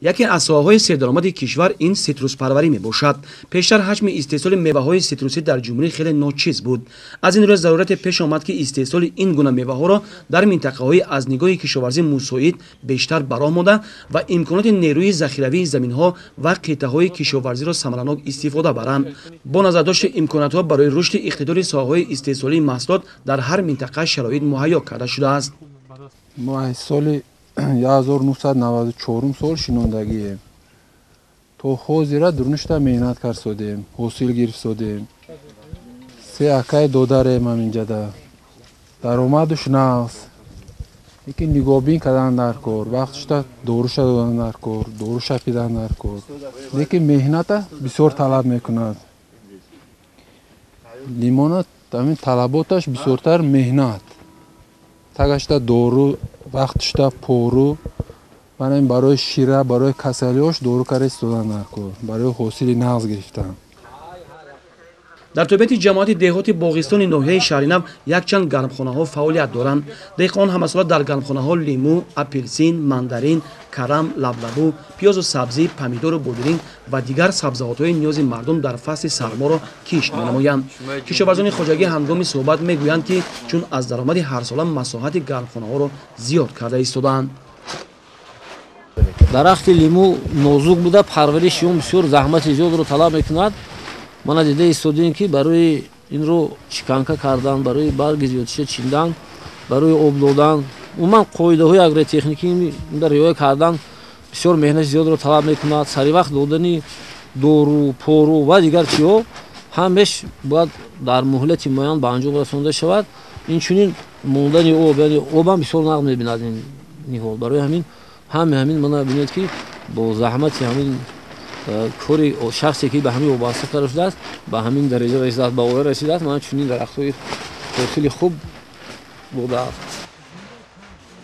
یکی از ساحه‌های سردرآمد کشور این سیتروس پروری میباشد. پیشتر حجم استحصال میوه‌های سیتروسی در جمهوری خیلی ناچیز بود. از این رو ضرورت پیش آمد که استحصال این گونه میوه‌ها را در منطقه‌های از نگاه کشاورزی مساعد بیشتر برآمده و امکانات نیروی ذخیروی زمین‌ها و قطعه‌های کشاورزی را ثمرناک استفاده برند. با نظر داشت امکانات‌ها برای رشد اقتدار ساحه‌های استحصالی محصولات در هر منطقه شرایط مهیا کرده شده است. ما سال 1994 سال шинондагием. То ҳозира дурништа меҳнат карсодем, ҳосил гирифтодем. Се акай додарем ҳаминҷада. Даромадуш нағз. Лекин нигоҳбин кардан дар кор, вақтишта доруша додан дар кор, доруша пидан дар кор. Лекин меҳната бисёр талаб мекунад. Лимонат ҳамин талаботаш бисёртар меҳнат. Тагашта дору вақтишта пору барои барои шира барои касалиёш дору карес додан дар кор барои ҳосили нағз гирифтан. در طبیعت جماعت دهاتی باغستان ناحیه شهرنو یکچند گرمخانه‌ها فعالیت دارند. دهقان همسالات در گرمخانه‌ها لیمو، اپلسین، ماندارین، کرم، لبلبو، پیاز و سبزی، پمیدور و بادرنگ و دیگر سبزیجات‌های نیاز مردم در فصل سرما را کشت می‌نمایند. کشاورزان خواجگی هنگام صحبت می‌گویند که چون از درآمد هر ساله مساحت گرمخانه‌ها را زیاد کرده ایستادند. درخت لیمو نازک بوده، پرورش اون بسیار زحمت زیاد رو طلب می‌کند. ما دیده ایستادیم که برای این رو چیکانکا کردن، برای برگ زیادش چیندن، برای آب دادن، عموما قاعده‌های آگروتکنیکی در رعایت کردن بسیار مهنت زیاد رو طلب می‌کند. سری وقت دادن دارو، پارو و دیگر چیزها همش باید در مهلت معین به انجام رسانده شود. این چنین موندن آب، یعنی آب هم بسیار نقد می‌بیند این حال. برای همین من ببینید که با زحمت همین کاری شخصی که به همین وابسته قرار شده است به همین درجه رسیده به اوج رسیده است. من چنین درخت‌های خیلی خوب بوده است.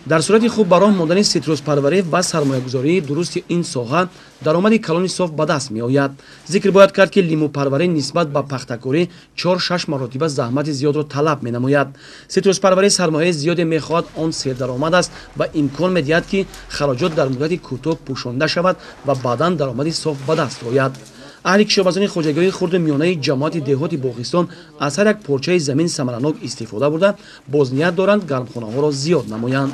در صورت خوب برای ماندن سیتروس پروری و سرمایه‌گذاری درست این ساحه درآمد کلان صاف به دست می‌آید. ذکر باید کرد که لیمو پروری نسبت به پخته‌کاری 4-6 مرتبه زحمت زیاد را طلب می‌نماید. سیتروس پروری سرمایه زیاد می‌خواهد، آن سردرآمد است و امکان می‌دهد که خراجات در مدت کوتاه پوشانده شود و بعداً درآمد صاف به دست آید. اهل کشاورزی خواجگی خرد میانه جماعت دهاتی باغستان از هر یک پارچه زمین ثمرناک استفاده برده بازنیت دارند گرمخانه‌ها را زیاد نمایند.